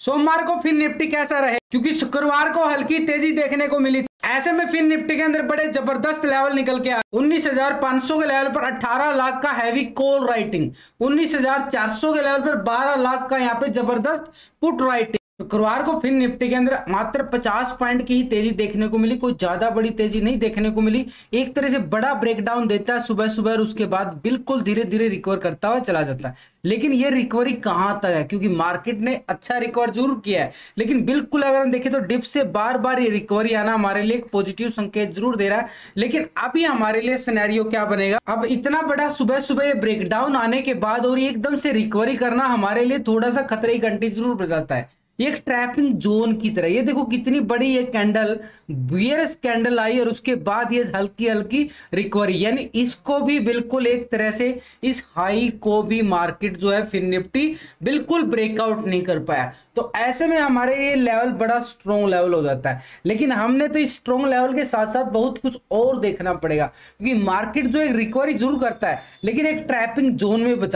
सोमवार को फिर निफ्टी कैसा रहे, क्योंकि शुक्रवार को हल्की तेजी देखने को मिली। ऐसे में फिर निफ्टी के अंदर बड़े जबरदस्त लेवल निकल के आए। 19,500 के लेवल पर 18 लाख का हैवी कॉल राइटिंग, 19,400 के लेवल पर 12 लाख का यहाँ पे जबरदस्त पुट राइटिंग। शुक्रवार को फिर निफ्टी के अंदर मात्र 50 पॉइंट की ही तेजी देखने को मिली, कोई ज्यादा बड़ी तेजी नहीं देखने को मिली। एक तरह से बड़ा ब्रेकडाउन देता है सुबह सुबह और उसके बाद बिल्कुल धीरे धीरे रिकवर करता हुआ चला जाता है। लेकिन ये रिकवरी कहां तक है, क्योंकि मार्केट ने अच्छा रिकवर जरूर किया है, लेकिन बिल्कुल अगर हम देखें तो डिप से बार बार ये रिकवरी आना हमारे लिए एक पॉजिटिव संकेत जरूर दे रहा है। लेकिन अभी हमारे लिए सिनेरियो क्या बनेगा, अब इतना बड़ा सुबह सुबह ये ब्रेकडाउन आने के बाद और एकदम से रिकवरी करना हमारे लिए थोड़ा सा खतरे की घंटी जरूर बजाता है। एक ट्रैपिंग जोन की तरह, ये देखो कितनी बड़ी ये कैंडल बियर्स कैंडल आई और उसके बाद ये हल्की हल्की रिकवरी, यानी इसको भी बिल्कुल एक तरह से इस हाई को भी मार्केट जो है फिर निफ्टी बिल्कुल ब्रेकआउट नहीं कर पाया। तो ऐसे में हमारे ये लेवल बड़ा स्ट्रॉन्ग लेवल हो जाता है। लेकिन हमने तो इस स्ट्रॉन्ग लेवल के साथ साथ बहुत कुछ और देखना पड़ेगा, क्योंकि मार्केट जो एक रिकवरी जरूर करता है लेकिन एक ट्रैपिंग जोन में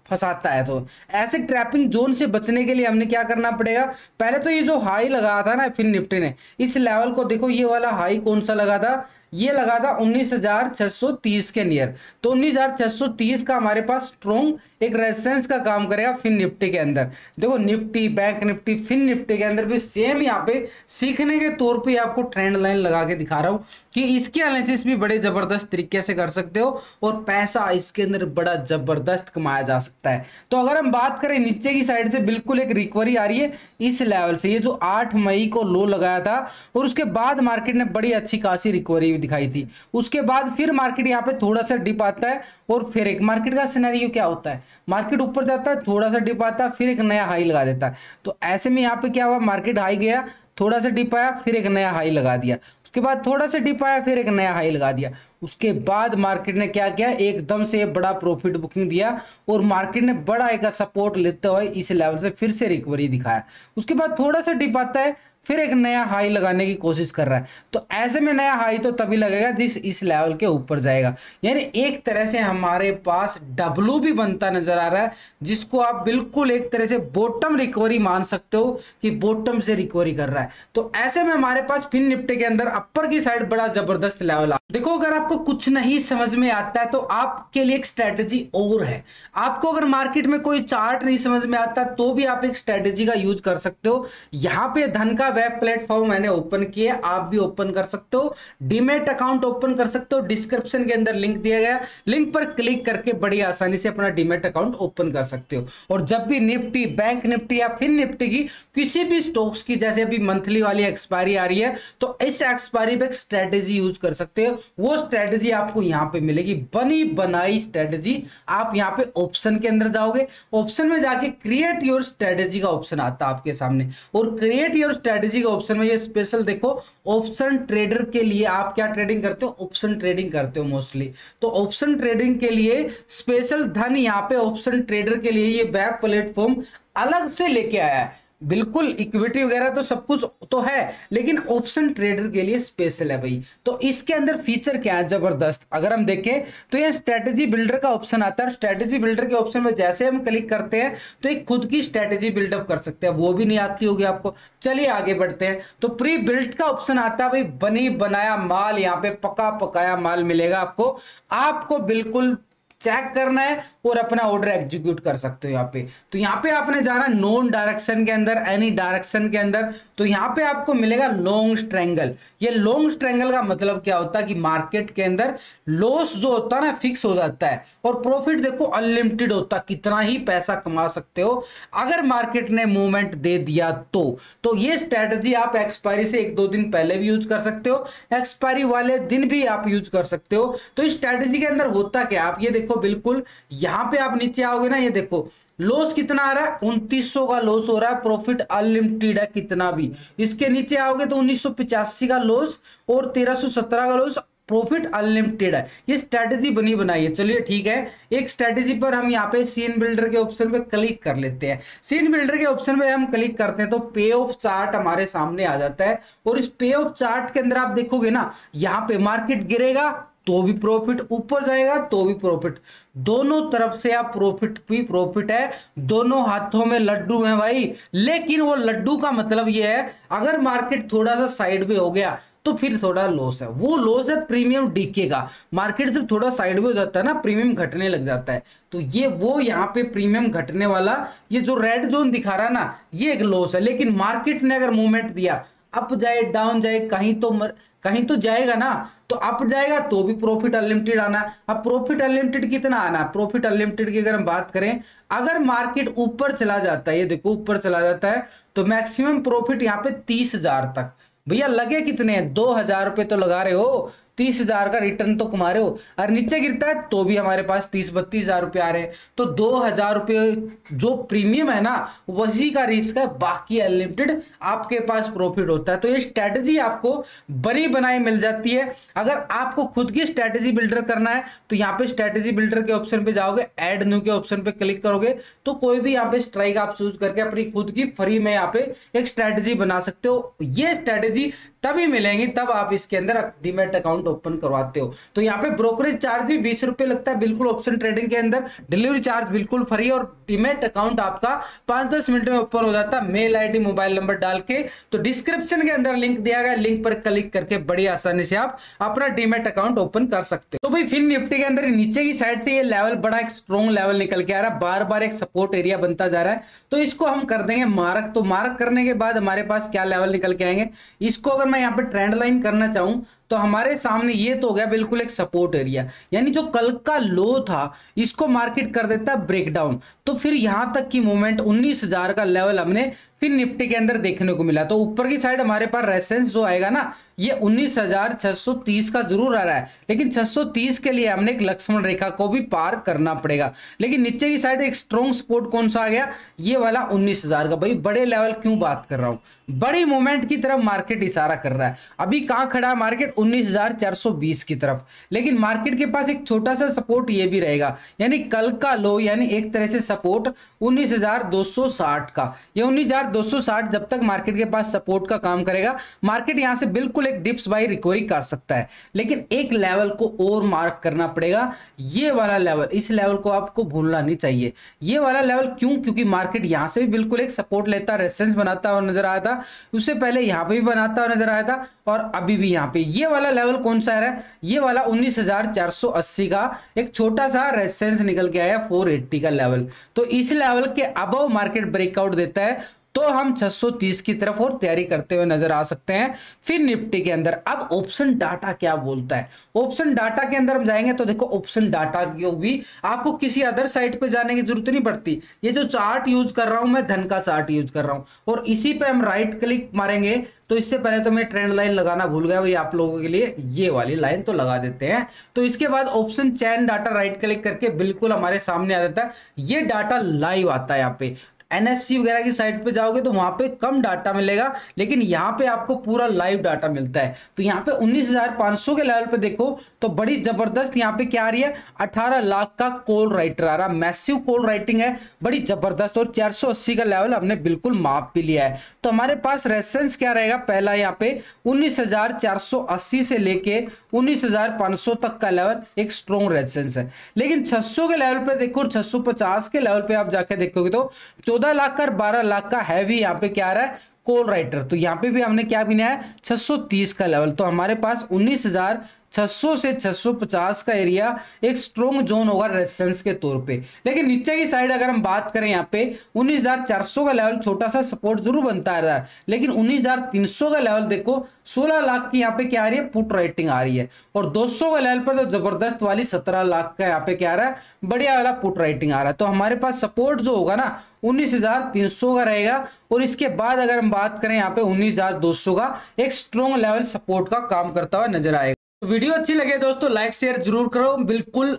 फंसाता है। तो ऐसे ट्रैपिंग जोन से बचने के लिए हमने क्या करना पड़ेगा, पहले तो ये जो हाई लगा था ना फिर निफ्टी ने, इस लेवल को देखो, ये वाला हाई कौन सा लगा था, ये लगा था 19,630 के नियर। तो 19,630 का हमारे पास स्ट्रॉन्ग एक रेजिस्टेंस का काम करेगा फिर निफ्टी के अंदर। देखो निफ्टी, बैंक निफ्टी, फिर निफ्टी के अंदर भी सेम यहाँ पे सीखने के तौर पे आपको ट्रेंड लाइन लगा के दिखा रहा हूँ कि इसकी एनालिसिस भी बड़े जबरदस्त तरीके से कर सकते हो और पैसा इसके अंदर बड़ा जबरदस्त कमाया जा सकता है। तो अगर हम बात करें नीचे की साइड से बिल्कुल एक रिकवरी आ रही है इस लेवल से, ये जो 8 मई को लो लगाया था और उसके बाद मार्केट ने बड़ी अच्छी खासी रिकवरी दिखाई थी। उसके बाद फिर मार्केट यहाँ पे थोड़ा सा डिप आता है और फिर एक मार्केट का सिनेरियो क्या होता है, मार्केट ऊपर जाता है, थोड़ा सा डिप आता है, फिर एक नया हाई लगा देता है। तो ऐसे में यहाँ पे क्या हुआ, मार्केट हाई गया, थोड़ा सा डिप आया, फिर एक नया हाई लगा दिया, उसके बाद थोड़ा सा डिप आया, फिर एक नया हाई लगा दिया। उसके बाद मार्केट ने क्या किया, एकदम से बड़ा प्रॉफिट बुकिंग दिया और मार्केट ने बड़ा एक सपोर्ट लेते हुए इस लेवल से फिर से रिकवरी दिखाया। उसके बाद थोड़ा सा डिप आता है, फिर एक नया हाई लगाने की कोशिश कर रहा है। तो ऐसे में नया हाई तो तभी लगेगा जिस इस लेवल के ऊपर जाएगा, यानी एक तरह से हमारे पास डब्लू भी बनता नजर आ रहा है, जिसको आप बिल्कुल एक तरह से बॉटम रिकवरी मान सकते हो कि बॉटम से रिकवरी कर रहा है। तो ऐसे में हमारे पास फिन निफ्टी के अंदर अपर की साइड बड़ा जबरदस्त लेवल आ। देखो अगर आपको कुछ नहीं समझ में आता है तो आपके लिए एक स्ट्रेटेजी और है। आपको अगर मार्केट में कोई चार्ट नहीं समझ में आता तो भी आप एक स्ट्रेटेजी का यूज कर सकते हो। यहाँ पे धन का वेब प्लेटफॉर्म मैंने ओपन किया, आप भी ओपन कर सकते हो, डीमैट अकाउंट ओपन कर सकते हो। डिस्क्रिप्शन के अंदर लिंक दिया गया, लिंक पर क्लिक करके बड़ी आसानी से अपना डीमैट अकाउंट ओपन कर सकते हो। और जब भी निफ्टी, बैंक निफ्टी या फिर निफ्टी की किसी भी स्टॉक्स की जैसे अभी मंथली वाली एक्सपायरी आ रही है तो इस एक्सपायरी पे स्ट्रेटेजी यूज कर सकते हो। वो स्ट्रेटेजी आपको यहाँ पे मिलेगी, बनी बनाई स्ट्रेटेजी। आप यहाँ पे ऑप्शन के अंदर जाओगे, ऑप्शन में जाके क्रिएट योर स्ट्रेटेजी का ऑप्शन आता है आपके सामने, और क्रिएट योर स्ट्रेटेजी का ऑप्शन में ये स्पेशल देखो ऑप्शन ट्रेडर के लिए आप क्या ट्रेडिंग करते हो, ऑप्शन ट्रेडिंग करते हो मोस्टली। तो ऑप्शन ट्रेडिंग के लिए स्पेशल धन यहाँ पे ऑप्शन ट्रेडर के लिए ये वेब प्लेटफॉर्म अलग से लेके आया है। बिल्कुल इक्विटी वगैरह तो सब कुछ तो है, लेकिन ऑप्शन ट्रेडर के लिए स्पेशल है भाई। तो इसके अंदर फीचर क्या है जबरदस्त, अगर हम देखें तो ये स्ट्रेटेजी बिल्डर का ऑप्शन आता है। स्ट्रेटेजी बिल्डर के ऑप्शन में जैसे हम क्लिक करते हैं तो एक खुद की स्ट्रेटेजी बिल्डअप कर सकते हैं, वो भी नहीं आती होगी आपको। चलिए आगे बढ़ते हैं। तो प्री बिल्ड का ऑप्शन आता है भाई, बनी बनाया माल, यहाँ पे पका पकाया माल मिलेगा आपको। आपको बिल्कुल चेक करना है और अपना ऑर्डर एग्जीक्यूट कर सकते हो यहाँ पे। तो यहाँ पे आपने जाना नॉन डायरेक्शन के अंदर, एनी डायरेक्शन के अंदर, तो यहाँ पे आपको मिलेगा लॉन्ग स्ट्रेंगल। ये लॉन्ग स्ट्रेंगल का मतलब क्या होता है कि मार्केट के अंदर लॉस जो होता है ना फिक्स हो जाता है और प्रॉफिट देखो अनलिमिटेड होता है, कितना ही पैसा कमा सकते हो अगर मार्केट ने मूवमेंट दे दिया तो ये स्ट्रेटजी आप एक्सपायरी से 1-2 दिन पहले भी यूज कर सकते हो, एक्सपायरी वाले दिन भी आप यूज कर सकते हो। तो इस स्ट्रेटजी के अंदर होता क्या, आप ये देखो बिल्कुल यहाँ पे आप नीचे आओगे ना, ये देखो लॉस कितना आ रहा है, 2900 का लॉस हो रहा है, प्रॉफिट अनलिमिटेड है कितना भी। इसके नीचे आओगे तो 1985 का लॉस और 1317 का लॉस, प्रॉफिट अनलिमिटेड है। ये स्ट्रेटेजी बनी बनाई है। चलिए ठीक है, एक स्ट्रेटेजी पर हम यहाँ पे सीन बिल्डर के ऑप्शन पे क्लिक कर लेते हैं। सीन बिल्डर के ऑप्शन पे हम क्लिक करते हैं तो पे ऑफ चार्ट हमारे सामने आ जाता है और इस पे ऑफ चार्ट के अंदर आप देखोगे ना, यहाँ पे मार्केट गिरेगा तो भी प्रॉफिट, ऊपर जाएगा तो भी प्रॉफिट, दोनों तरफ से आप प्रॉफिट भी प्रॉफिट है, दोनों हाथों में लड्डू हैं भाई। लेकिन वो लड्डू का मतलब ये है अगर मार्केट थोड़ा सा साइड में हो गया तो फिर थोड़ा लॉस है, वो लॉस है प्रीमियम डीके का। मार्केट जब थोड़ा साइड में हो जाता है ना, प्रीमियम घटने लग जाता है, तो ये वो यहाँ पे प्रीमियम घटने वाला ये जो रेड जोन दिखा रहा है ना, ये एक लॉस है। लेकिन मार्केट ने अगर मूवमेंट दिया, अप जाए डाउन जाए, कहीं तो जाएगा ना, तो अप जाएगा तो भी प्रॉफिट अनलिमिटेड आना। अब प्रॉफिट अनलिमिटेड कितना आना, प्रॉफिट अनलिमिटेड की अगर हम बात करें, अगर मार्केट ऊपर चला जाता है, ये देखो ऊपर चला जाता है, तो मैक्सिमम प्रॉफिट यहाँ पे 30,000 तक। भैया लगे कितने हैं, 2,000 रुपए तो लगा रहे हो, 30,000 का रिटर्न तो कमा रहे हो। और नीचे गिरता है तो भी हमारे पास 30-32,000 रुपए आ रहे हैं, तो 2,000 रुपये जो प्रीमियम है ना वही का रिस्क है, बाकी अनलिमिटेड आपके पास प्रॉफिट होता है। तो ये स्ट्रेटजी आपको बनी बनाई मिल जाती है। अगर आपको खुद की स्ट्रेटजी बिल्डर करना है तो यहाँ पे स्ट्रेटजी बिल्डर के ऑप्शन पे जाओगे, ऐड न्यू के ऑप्शन पे क्लिक करोगे, तो कोई भी यहाँ पे स्ट्राइक आप चूज करके अपनी खुद की फ्री में यहाँ पे एक स्ट्रेटजी बना सकते हो। ये स्ट्रेटजी तभी मिलेंगी तब आप इसके अंदर डीमैट अकाउंट ओपन करवाते हो। तो यहाँ पे ब्रोकरेज चार्ज भी 20 रुपए लगता है बिल्कुल ऑप्शन ट्रेडिंग के अंदर, डिलीवरी चार्ज बिल्कुल फ्री, और डीमैट अकाउंट आपका 5-10 मिनट में ओपन हो जाता है, मेल आईडी मोबाइल नंबर डाल के। तो डिस्क्रिप्शन के अंदर लिंक दिया गया, लिंक पर क्लिक करके बड़ी आसानी से आप अपना डीमैट अकाउंट ओपन कर सकते हो। तो भाई फिन निफ्टी के अंदर नीचे की साइड से ये लेवल बड़ा एक स्ट्रॉन्ग लेवल निकल के आ रहा है, बार बार एक सपोर्ट एरिया बनता जा रहा है, तो इसको हम कर देंगे मार्क। तो मार्क करने के बाद हमारे पास क्या लेवल निकल के आएंगे, इसको अगर मैं यहाँ पे ट्रेंड लाइन करना चाहूं तो हमारे सामने ये तो हो गया बिल्कुल एक सपोर्ट एरिया, यानी जो कल का लो था इसको मार्केट कर देता है ब्रेकडाउन। तो फिर यहां तक की मूवमेंट 19,000 का लेवल हमने फिर निफ्टी के अंदर देखने को मिला। तो ऊपर की साइड हमारे पास रेफरेंस जो आएगा ना, ये 19,630 का जरूर आ रहा है, लेकिन 630 के लिए हमने एक लक्ष्मण रेखा को भी पार करना पड़ेगा। लेकिन नीचे की साइड एक स्ट्रॉन्ग सपोर्ट कौन सा आ गया, ये वाला 19,000 का। भाई बड़े लेवल क्यों बात कर रहा हूं, बड़ी मूवमेंट की तरफ मार्केट इशारा कर रहा है। अभी कहां खड़ा है मार्केट, 19,420 की तरफ, लेकिन मार्केट के पास एक छोटा सा सपोर्ट ये भी रहेगा, यानी कल का लो, यानी एक तरह से सपोर्ट 19,260 का। ये 19,260 जब तक मार्केट के पास सपोर्ट का काम करेगा, मार्केट यहां से बिल्कुल एक डिप्स बाई रिकवरी कर सकता है। लेकिन एक लेवल को और मार्क करना पड़ेगा, ये वाला लेवल, इस लेवल को आपको भूलना नहीं चाहिए। ये वाला लेवल क्यों, क्योंकि मार्केट यहां से भी बिल्कुल एक सपोर्ट लेता, रेजिस्टेंस बनाता हुआ नजर आया था, उससे पहले यहां पे भी बनाता हुआ नजर आया था, और अभी भी यहां पे। ये वाला लेवल कौन सा है, ये वाला 19,480 का एक छोटा सा रेजिस्टेंस निकल के आया, 480 का लेवल। तो इस लेवल के अबव मार्केट ब्रेकआउट देता है तो हम 630 की तरफ और तैयारी करते हुए नजर आ सकते हैं फिर निफ्टी के अंदर। अब ऑप्शन डाटा क्या बोलता है, ऑप्शन डाटा के अंदर हम जाएंगे तो देखो ऑप्शन डाटा की भी आपको किसी अदर साइट पे जाने की जरूरत नहीं पड़ती। ये जो चार्ट यूज कर रहा हूं मैं, धन का चार्ट यूज कर रहा हूं, और इसी पे हम राइट क्लिक मारेंगे। तो इससे पहले तो मैं ट्रेंड लाइन लगाना भूल गया भाई, आप लोगों के लिए ये वाली लाइन तो लगा देते हैं। तो इसके बाद ऑप्शन चैन डाटा राइट क्लिक करके बिल्कुल हमारे सामने आ जाता है, ये डाटा लाइव आता है। यहाँ पे एनएससी वगैरह की साइट पे जाओगे तो वहां पे कम डाटा मिलेगा, लेकिन यहाँ पे आपको पूरा लाइव डाटा मिलता है। तो यहाँ पे 19,500 के लेवल पे देखो तो बड़ी जबरदस्त यहाँ पे क्या आ रही है, 18 लाख का कॉल राइटर आ रहा है, मैसिव कॉल राइटिंग है, बड़ी जबरदस्त। और 480 का लेवल हमने बिल्कुल माप भी लिया है। तो हमारे पास रेजिस्टेंस क्या रहेगा, पहला यहाँ पे 19,480 से लेके 19,500 तक का लेवल एक स्ट्रॉन्ग रेजिस्टेंस है। लेकिन 600 के लेवल पे देखो, 650 के लेवल पे आप जाके देखोगे तो 14 लाख का 12 लाख का हैवी यहाँ पे क्या आ रहा है, कॉल राइटर। तो यहाँ पे भी हमने क्या बनाया है, 630 का लेवल। तो हमारे पास 19,600 से 650 का एरिया एक स्ट्रॉन्ग जोन होगा रेजिस्टेंस के तौर पे। लेकिन नीचे की साइड अगर हम बात करें, यहाँ पे 19,400 का लेवल छोटा सा सपोर्ट जरूर बनता है, लेकिन 19,300 का लेवल देखो 16 लाख की यहाँ पे क्या आ रही है, पुट राइटिंग आ रही है। और 200 का लेवल पर तो जबरदस्त वाली 17 लाख का यहाँ पे क्या आ रहा है, बढ़िया वाला पुट राइटिंग आ रहा है। तो हमारे पास सपोर्ट जो होगा ना 19,300 का रहेगा, और इसके बाद अगर हम बात करें यहाँ पे 19,200 का एक स्ट्रॉन्ग लेवल सपोर्ट का काम करता हुआ नजर आएगा। वीडियो अच्छी लगे दोस्तों लाइक शेयर जरूर करो, बिल्कुल